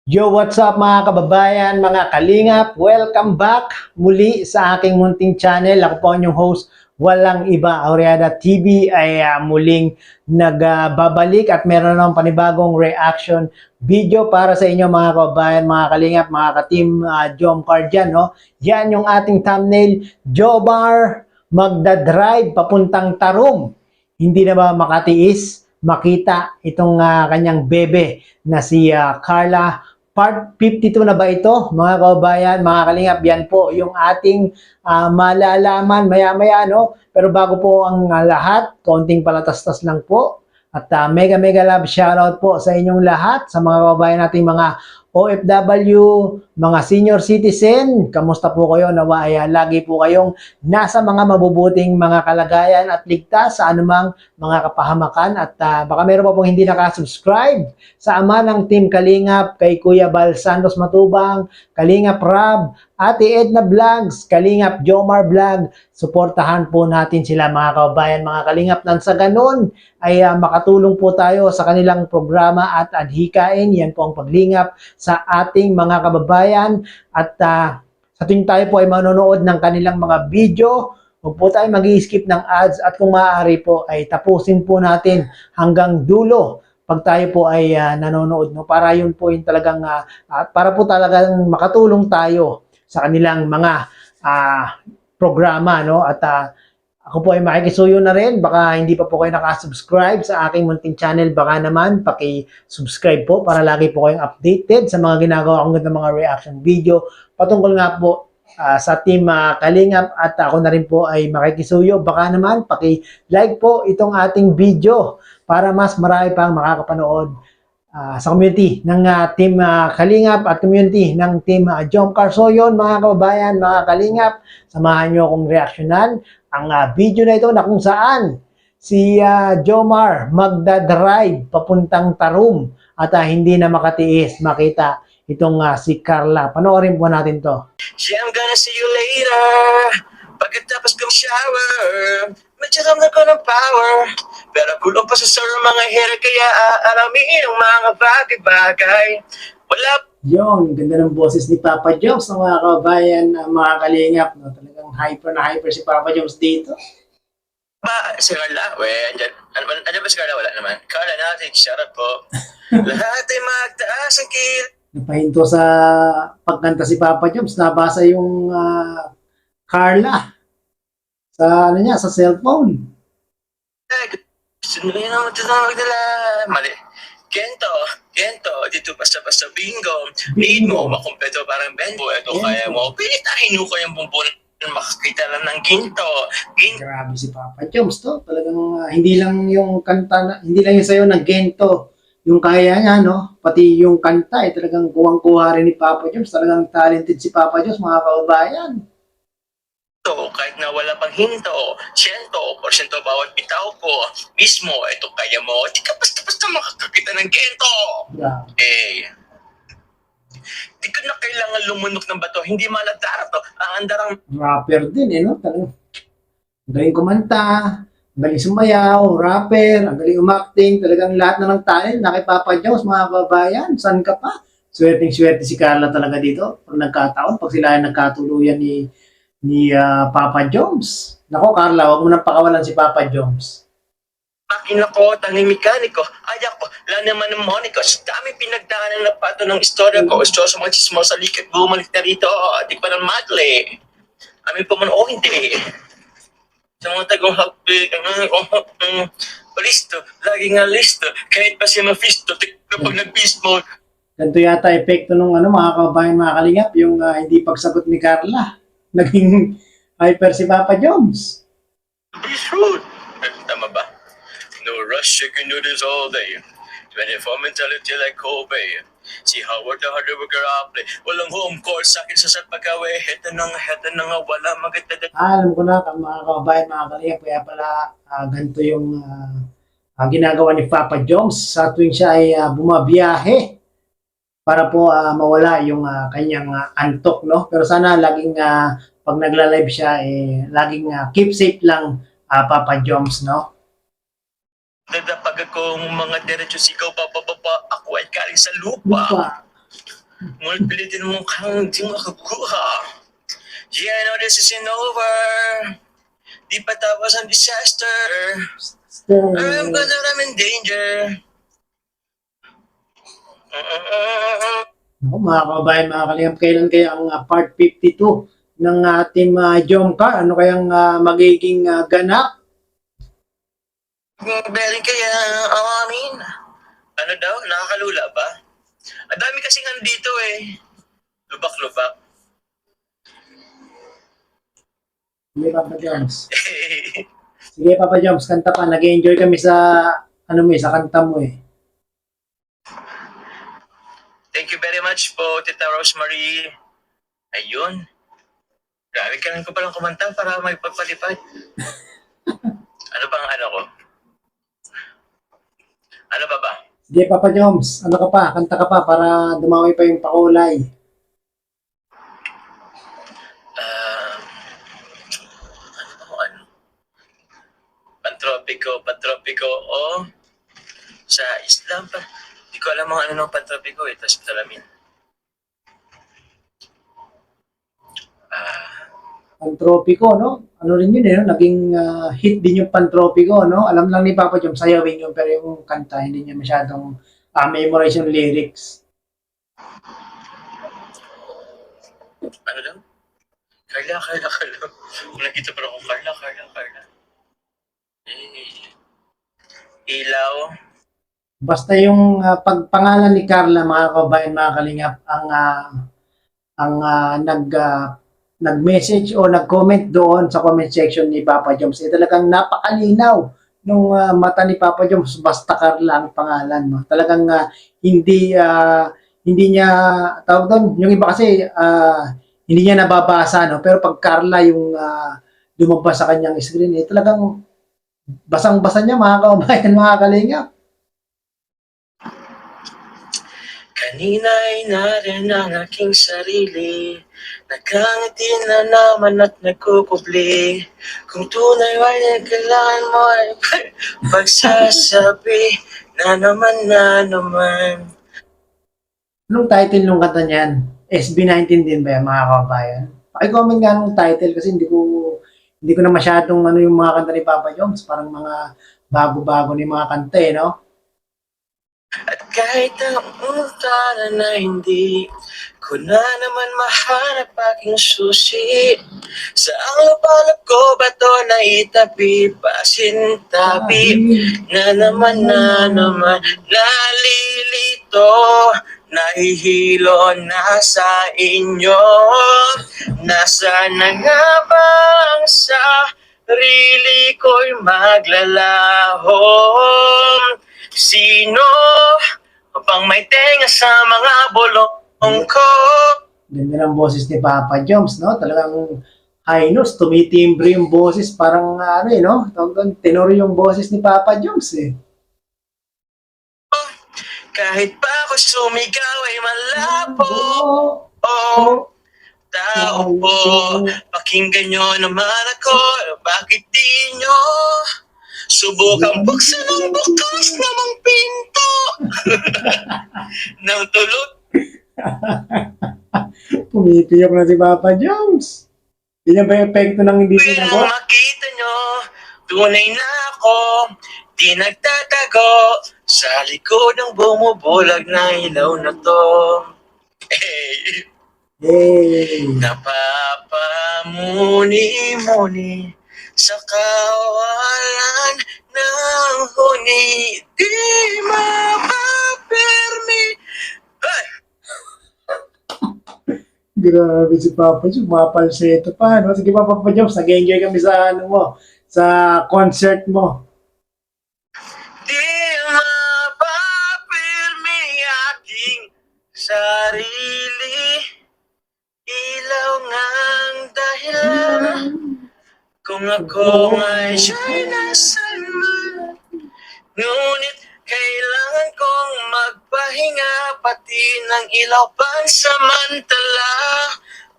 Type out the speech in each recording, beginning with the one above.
Yo, what's up mga kababayan, mga kalingap? Welcome back muli sa aking munting channel. Ako po ang inyong host, walang iba, Aureada TV ay muling nagbabalik at meron ng panibagong reaction video para sa inyo mga kababayan, mga kalingap, mga ka-team Jomcar dyan. No? Yan yung ating thumbnail, Jomar magdadrive papuntang Tarum. Hindi na ba makatiis makita itong kanyang bebe na si Carla? Part 52 na ba ito, mga kababayan, mga kalingap? Yan po yung ating malalaman maya-maya, no? Pero bago po ang lahat, konting palatastas lang po. At mega love shoutout po sa inyong lahat, sa mga kababayan nating mga OFW, mga senior citizen. Kamusta po kayo? Nawa ay lagi po kayong nasa mga mabubuting mga kalagayan at ligtas sa anumang mga kapahamakan. At baka meron pa pong hindi nakasubscribe sa ama ng Team Kalingap, kay Kuya Bal Santos Matubang, Kalingap Rab, Ate Edna Vlogs, Kalingap Jomar Vlog. Suportahan po natin sila mga kababayan, mga kalingap, nang sa ganun ay makatulong po tayo sa kanilang programa at adhikain. Yan po ang paglingap sa ating mga kababayan. At sa tuwing tayo po ay manonood ng kanilang mga video, huwag po tayo mag-i-skip ng ads at kung maaari po ay tapusin po natin hanggang dulo pag tayo po ay nanonood, no? Para yun po yung talagang para po talagang makatulong tayo sa kanilang mga programa, no? At ako po ay makikisuyo na rin. Baka hindi pa po kayo nakasubscribe sa aking munting channel, baka naman paki-subscribe po para lagi po kayong updated sa mga ginagawa kong ganda mga reaction video patungkol nga po sa Team Kalingap. At ako na rin po ay makikisuyo. Baka naman paki-like po itong ating video para mas marami pang makakapanood sa community ng Team Kalingap at community ng Team Jomcar. So yun mga kababayan, mga Kalingap, samahan nyo akong reaksyonan ang video na ito na kung saan si Jomar magdadrive papuntang Tarum at hindi na makatiis makita itong si Carla. Panoorin po natin to. Yeah, I'm gonna see you later. Pagkatapos kong shower, magsaram na ko ng power. Pero kulang pa sa sir mga hair, kaya aalamin ang mga bagay-bagay. Wala. Yung ganda ng boses ni Papa Joms ng mga kababayan, mga kalingap. No? Talagang hyper na hyper si Papa Joms dito. Ba, si Carla? Ano ba si Carla? Wala naman. Carla natin, shut up po. Lahat ay magtaas ang kill. Napahinto sa pagkanta si Papa Joms, nabasa yung Carla sa ano niya, sa cellphone. Gusto nyo naman ito na magdala. Mali. Kento, dito basta-basta bingo. Need mo, makumpleto parang bento. Ito kaya mo. Pinitahin ko yung bumbun. Makakita lang ng ginto. Grabe si Papa Joms to. Talagang hindi lang yung kanta, hindi lang yung sayo ng gento yung kaya niya, no? Pati yung kanta, talagang kuwang-kuha rin ni Papa Joms. Talagang talented si Papa Joms, mga kababayan. Kahit na wala pang hinto, 100% bawat bitaw ko, mismo, ito kaya mo, di ka basta-basta makakakita ng gento. Yeah. Di ko na kailangan lumunok ng bato, hindi maladara to, ang andarang rapper din, no? Talagang galing kumanta, ang galing sumayaw, rapper, ang galing umakting, talagang lahat na ng talent na kay Papa Joms, mga kababayan. Saan ka pa? Swerteng-swerte si Carla talaga dito. Pag nagkataon, pag sila ay nagkatuluyan ni Papa Joms. Nako Carla, wag mo nang pakawalan si Papa Joms. makina ko, tanging mekaniko, ayak ko, lang naman ng moniko, sa dami pinagdaanan na pato ng istorya ko, gusto sa mga chismo sa likit, bumalik na rito, di pa ng madli. Amin pa man o hindi. Sa mga tagong happy, listo, lagi nga listo, kahit pa si Mephisto, kapag nag-beast mode. Ganito yata epekto nung mga kababayan, mga kalingap, yung hindi pagsagot ni Carla. Naging hyper si Papa Joms. Beast rude. Tama ba? No rush, you can do this all day. 24 mentality like Kobe. Si Howard the harder worker apply. Walang home course sa akin sa pagkawe. Heta na nga, wala maganda. Alam ko na, mga kababayan, mga kalingap, kaya pala ganito yung ginagawa ni Papa Joms sa tuwing siya ay bumabiyahe para po mawala yung kanyang antok, no? Pero sana laging pag nagla-live siya, laging keep safe lang, Papa Joms, no? Dadapag ako mga diretso sigaw, bababa, ako ay galing sa lupa. Ngunit pilitin mo kang di makakuha. Yeah, I know this isn't over. Di pa tapos ang disaster. I'm glad that I'm in danger. Ako, mga kababayan, mga kalingap, kailan kaya ang part 52 ng ating Jomcar? Ano kayang magiging ganap? Bearing kaya, amin. Ano daw? Nakakalula ba? Ang dami kasing andito eh. Lubak-lubak. Sige, Papa Joms. Sige, Papa Joms, kanta pa. Nag-enjoy kami sa, ano mo sa kanta mo eh. Thank you very much po, Tita Rosemary. Ayun. Grabe ka lang ko palang kumanta para may pagpalipad. Ano bang ano ko? Ano pa ba? Sige, Papa Joms, ano ka pa? Kanta ka pa para dumawi pa yung pakulay. Ano? Pantropiko, o sa Islam pa. Hindi ko alam ang ano ng pantropiko eh, tapos talamin. Pantropiko, no? Ano rin yun eh, no? Naging hit din yung Pantropiko, no? Alam lang ni Papa Joms, sayawin yun, pero yung kanta, hindi niya masyadong memorize yung lyrics. Ano daw? Carla. Nakita pa ako, Carla. Ilaw. Basta yung pagpangalan ni Carla, mga kabayan, mga kalingap, ang nag-message o nag-comment doon sa comment section ni Papa Joms, eh, talagang napakalinaw nung mata ni Papa Joms, basta Carla ang pangalan mo. Talagang hindi niya, tawag doon, yung iba kasi hindi niya nababasa, no? Pero pag Carla yung lumabas sa kanyang screen, eh, talagang basang-basa niya, mga kabayan, mga kalingap. Kanina'y narin ang aking sarili. Nakangiti na naman at nagkukubli. Kung tunay ay kailangan mo ay pagsasabi na naman. Anong title nung kanta niyan? SB19 din ba yan, mga kabayan? Paki-comment nga nung title kasi hindi ko na masyadong ano yung mga kanta ni Papa Joms. Parang mga bago-bago ni mga kanta eh, no? At kahit ang untana na hindi ko na naman mahanap aking susi, sa ang lupalop ko ba to na itabi, pasintabi na naman, nalilito, nahihilo na sa inyo. Nasaan na nga bang sarili ko'y maglalahom? Sino pang may tenga sa mga bulong ko? Ganda ng boses ni Papa Joms, no? Talagang high notes, tumitimbre yung boses, parang ano eh, no? Tenor yung boses ni Papa Joms eh. Kahit pa ako sumigaw ay malabo. Tao po, pakinggan nyo naman ako. Bakit di nyo subukan buksan ang bukas namang pinto ng tulog? Pumipiyok na si Papa Joms. Yan ba yung epekto ng hindi Kung sinagot? makita nyo, tunay na ako, di nagtatago sa likod ng bumubulag na ilaw na to. Hey, Yay! napapamuni-muni sa kawalan ng huni, di mapapirmi. Ay! Grabe si Papa Joms, mapalseto pa, no? Sige pa, Papa Joms, nag-enjoy kami sa ano mo, sa concert mo. Di mapapirmi aking sarili, ilaw ngang dahilan kung ako ay siya'y nasan man. Ngunit kailangan kong magpahinga, pati ng ilaw pansamantala.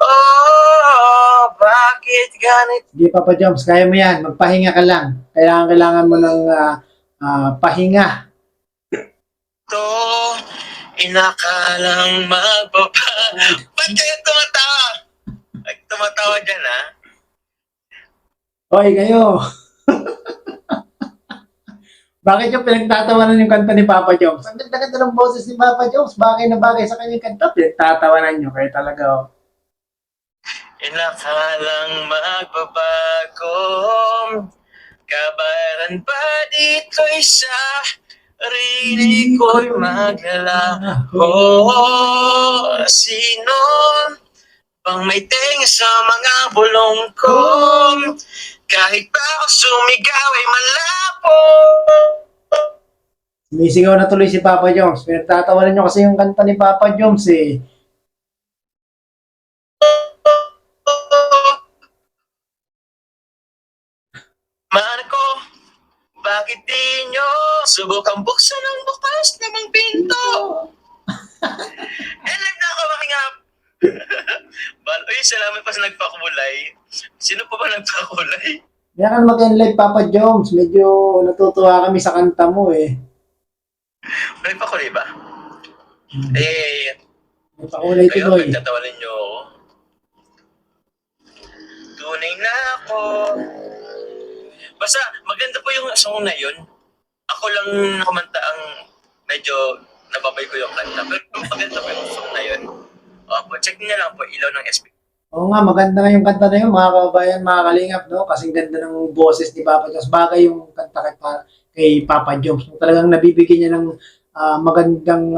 Oh, bakit ganito? Sige, Papa Joms, kaya mo yan. Magpahinga ka lang. Kailangan mo ng pahinga. Inakalang magbaba. Ba't kayo tumatawa? Ay, tumatawa dyan, ha? Hoy, kayo! Bakit yung pinagtatawanan yung kanta ni Papa Jones? Ang ganda-ganda ng boses ni Papa Jones. Bagay na bagay sa kanyang kanta. Pinagtatawanan nyo. Kayo talaga, oh. Inakalang magbabago. Kabayaran pa dito'y sa sarili ko'y maglalaho. Sino bang may tenga sa mga bulong ko? Kahit pa ako sumigaw ay malabo. Sumisigaw na tuloy si Papa Jones. Pinagtatawanan nyo kasi yung kanta ni Papa Jones, eh. Mana ko, bakit di nyo subukang buksan ang bukas namang pinto? Live na ako makingap. Uy, salamat pa sa nagpakulay. Sino pa ba nagpakulay? Kaya ka mag-enlive, Papa Jones. Medyo natutuwa kami sa kanta mo, eh. Nagpakulay ba? May pakulay Kayo, tuloy. pagtatawanan nyo ako. Tunay na ako. Basta, maganda po yung song na yun. Ako lang kumanta ang medyo nababay ko yung kanta. Pero maganda po yung song na yun. Opo, check niyo lang po, Ilaw ng SB. Oo nga, maganda nga yung kanta na yun, mga kababayan, mga kalingap, no? Kasing ganda ng boses ni Papa Jones. Bagay yung kanta kay Papa Jones. Talagang nabibigyan niya ng magandang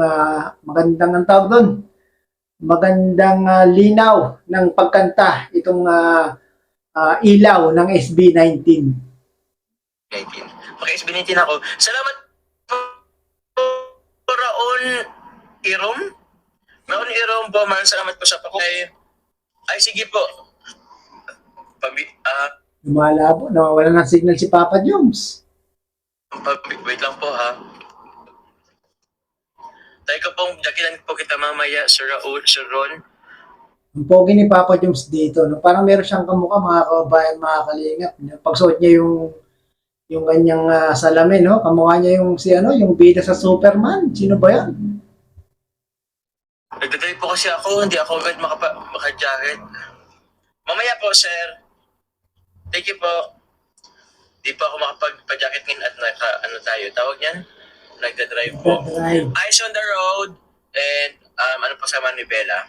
ang tawag doon. Magandang linaw ng pagkanta itong ilaw ng SB19. 19. Maka-SB19 ako. Salamat po, Raon Irom. Raon Irom po, maraming salamat po sa pakulay. Ay, sige po. Lumalabo, nawawala ng signal si Papa Jones. Wait lang po, ha. Tayo ko pong dakilan po kita mamaya, Sir Raul, Sir Ron. Ang pogi ni Papa Jones dito, no? Parang meron siyang kamukha, mga kababayan, mga kalingap. Pagsuot niya yung kanyang salamin, no? Kamukha niya yung yung bida sa Superman. Sino ba yan? Nagdadrive po kasi ako, hindi ako agad maka-jacket. Mamaya po, sir. Thank you po. Di pa ako makapag-jacket ngayon at tayo. Tawag niyan? Nagdadrive po. Eyes on the road. And ano pa sa manibela?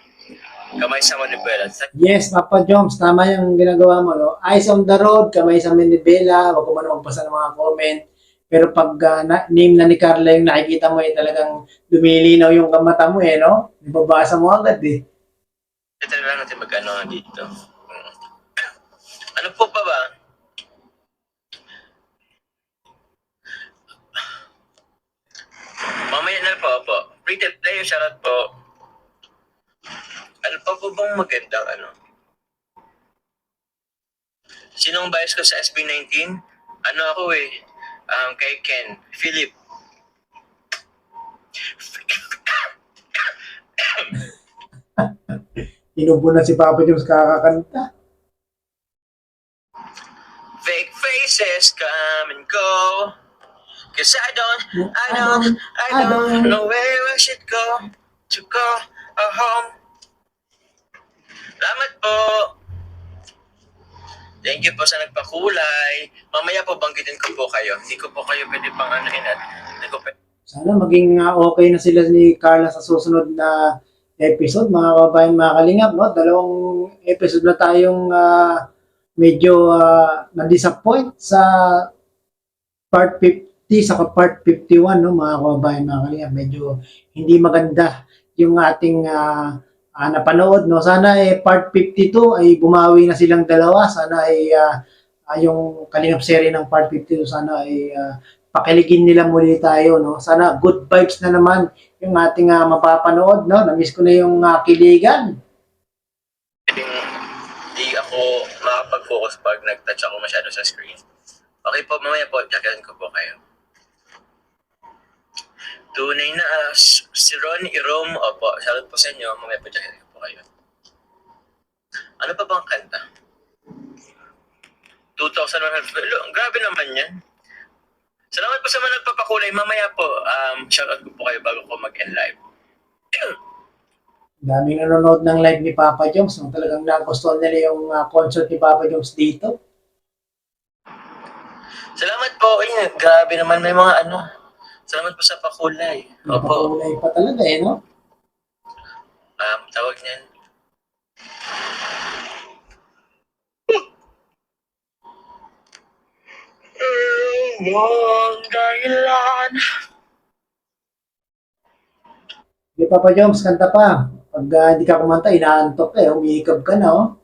Kamay sa manibela. Yes, Papa Jones, tama yung ginagawa mo, no? Eyes on the road, kamay sa manibela, wag ko man magpasa ng mga comment. Pero pag name na ni Carla yung nakikita mo, talagang lumilinaw yung mata mo, no? Nababasa mo agad, eh. Ito na lang natin mag-ano dito. Ano po pa ba? Mamaya na po. Pretty player, shoutout po. Ano pa po bang magandang ano? Sinong bias ko sa SB19? Ano ako kay Ken. Philip. Inubo na si Papa Jones kakakanta. Fake faces come and go. Cause I don't know where I should go to go home. Salamat po. Thank you po sa nagpakulay. Mamaya po banggitin ko po kayo. Hindi ko po kayo pwede pang anuhin at hindi ko pwede. Sana maging okay na sila ni Carla sa susunod na episode, mga kababayan, mga kalingap, no? Dalawang episode na tayong medyo na-disappoint sa part 50 sa part 51, no, mga kababayan, mga kalingap. Medyo hindi maganda yung ating napanood, no? Sana part 52 ay bumawi na silang dalawa. Sana yung Kalingap series ng part 52 sana ay pakiligin nila muli tayo, no? Sana good vibes na naman yung ating mapapanood, no? Na-miss ko na yung kiligan. Hindi ako makapag-focus pag nag-touch ako masyado sa screen. Okay po, mamaya po, jacketan ko po kayo. Tunay na si Ron Irom. Opo, shoutout po sa inyo. Mamaya po jacketan ko po kayo. Ano pa bang kanta? 2,100. Grabe naman yan. Salamat po sa mga nagpapakulay. Mamaya po, shoutout ko po kayo bago ko mag-end live. Daming nanonood ng live ni Papa Joms. No? Talagang nagustuhan nila yung concert ni Papa Joms dito. Salamat po. Ayun, grabe naman may mga ano. Salamat po sa pakulay. Opo. Napakulay pa talaga eh, no? Tawag niyan. Ang dahilan. Di Papa Joms, kanta pa. Pag hindi ka kumanta, inaantok ka eh. Umiikab ka na, oh.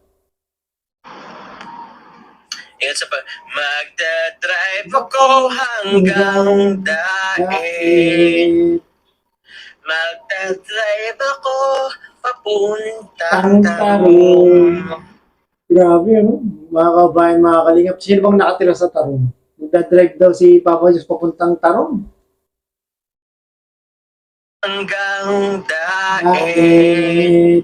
Ingat sa magdadrive ako hanggang daig. Magdadrive ako papuntang Tarong. Grabe, ano? Mga kabayan, mga kalingap. Sino bang nakatira sa Tarong? Magdadrive daw si Papa Joms papuntang Tarong. Hanggang daig. Daig.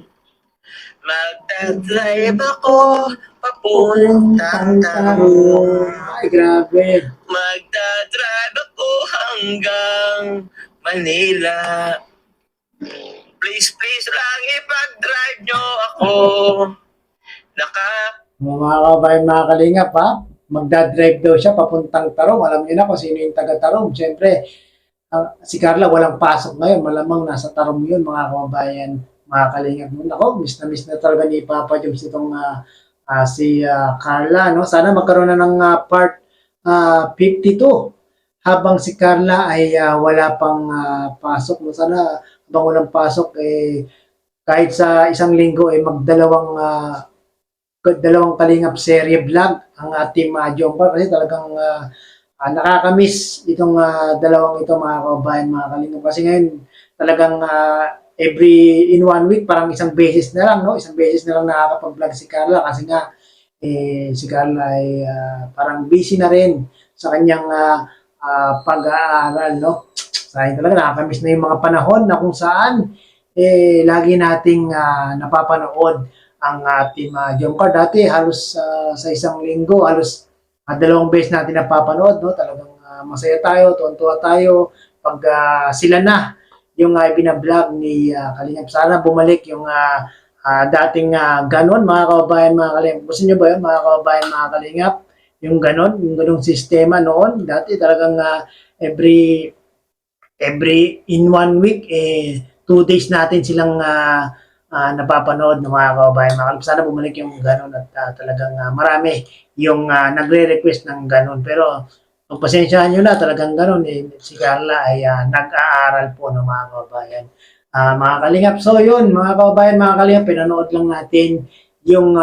Magdadrive ako papuntang Tarong. Ay, grabe. Magdadrive ako hanggang Manila. Please lang ipag-drive nyo ako. Mga kabayan, mga kalingap, ha? Magdadrive daw siya papuntang Tarong. Alam niyo na kung sino yung taga-Tarong. Siyempre, si Carla walang pasok ngayon. Malamang nasa Tarong yun, mga kabayan, mga kalingap. Ako, miss na talaga ni Papa Joms itong si Carla. No? Sana magkaroon na ng part 52 habang si Carla ay wala pang pasok. No? Sana habang walang pasok, kahit sa isang linggo, magdalawang kalingap serye vlog ang Team Jomcar kasi talagang nakakamiss itong dalawang ito, mga kabayan, mga kalingap. Kasi ngayon talagang every in 1 week parang isang beses na lang, no? Isang beses na lang nakakapag-vlog si Carla kasi nga si Carla ay parang busy na rin sa kanyang pag-aaral, no? Sayang talaga, nakakamiss na yung mga panahon na kung saan lagi nating napapanood ang Team Jomcar. Dati halos sa isang linggo, halos 2 beses natin napapanood, no? Talagang masaya tayo, tuwan-tuwa tayo pag sila na yung binablog ni Kalingap. Sana bumalik yung dating ganon, mga kababayan, mga kalingap. Gusto nyo ba yun, mga kababayan, mga kalingap? Yung ganong sistema noon. Dati talagang every in 1 week, 2 days natin silang napapanood ng mga kababayan, mga kalingap. Sana bumalik yung ganon at talagang marami yung nagre-request ng ganon. Pero pagpasensyahan nyo na, talagang ganon. Si Carla ay nag-aaral po ng mga kababayan. Mga kalingap. So yun, mga kababayan, mga kalingap, pinanood lang natin yung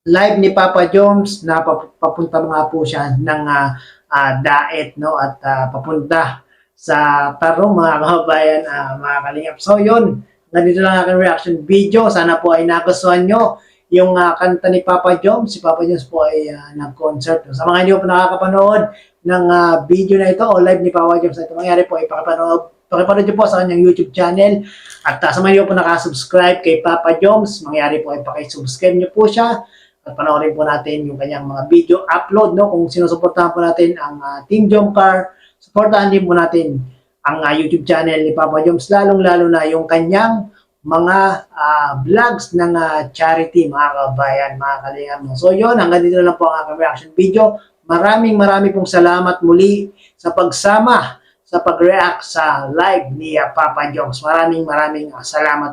live ni Papa Joms na papunta nga po siya ng Daet, no? At papunta sa Tarong, mga kababayan, mga kalingap. So yun, nandito lang aking reaction video. Sana po ay nagustuhan nyo yung kanta ni Papa Joms. Si Papa Joms po ay nag-concert. Sa mga hindi po nakakapanood ng video na ito o live ni Papa Joms na ito, mangyari po ay pakipanood nyo po sa kanyang YouTube channel. At sa mga hindi po nakasubscribe kay Papa Joms, mangyari po ay pakisubscribe nyo po siya. At panoorin po natin yung kanyang mga video upload, no? Kung sinusuportahan po natin ang Team Jomcar, supportahan din po natin ang YouTube channel ni Papa Joms, lalong-lalo na yung kanyang mga vlogs ng charity, mga kabayan, mga kalingap. So yun, hanggang dito na lang po ang aking reaction video. Maraming pong salamat muli sa pagsama, sa pag-react sa live ni Papa Joms. Maraming salamat.